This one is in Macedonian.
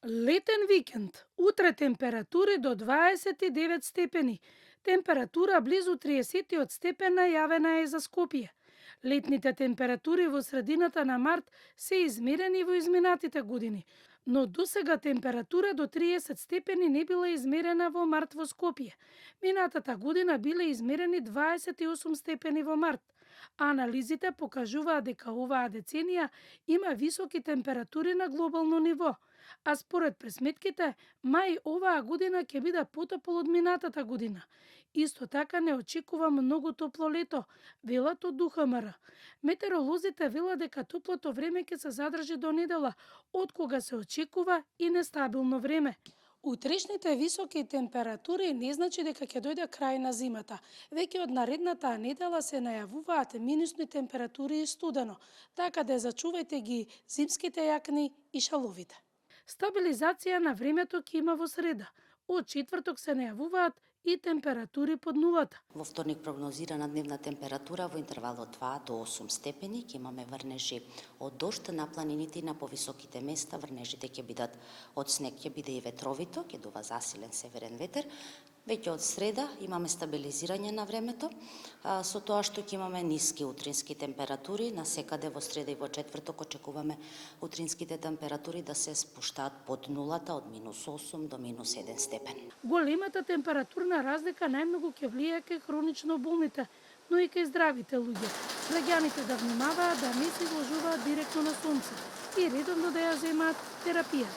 Летен викенд. Утре температури до 29 степени. Температура близу 30 степен најавена е за Скопје. Летните температури во средината на март се измерени во изминатите години, но досега температура до 30 степени не била измерена во март во Скопје. Минатата година биле измерени 28 степени во март. Анализите покажуваат дека оваа деценија има високи температури на глобално ниво, а според пресметките, мај оваа година ќе биде потопол од минатата година. Исто така не очекува многу топло лето, велат од ДУХМР. Метеоролозите велат дека топлото време ќе се задржи до недела, од кога се очекува и нестабилно време. Утрешните високи температури не значи дека ќе дојде крај на зимата. Веќе од наредната недела се најавуваат минусни температури и студено, така да зачувајте ги зимските јакни и шаловите. Стабилизација на времето ќе има во среда. Од четврток се најавуваат и температури под нулата. Во вторник прогнозирана дневна температура во интервал од 2 до 8 степени, ќе имаме врнежи од дожд на планините и на повисоките места. Врнежите ќе бидат од снег, ќе биде и ветровито, ќе дува засилен северен ветер. Веќе од среда имаме стабилизирање на времето, со тоа што ќе имаме ниски утрински температури. Насекаде во среда и во четврток очекуваме утринските температури да се спуштаат под нулата, од -8 до -1 степен. Големата температурна разлика најмногу ќе влијае кај хронично болните, но и кај здравите луѓе. Граѓаните да внимаваат да не се изложуваат директно на сонце и редовно да ја земаат терапија.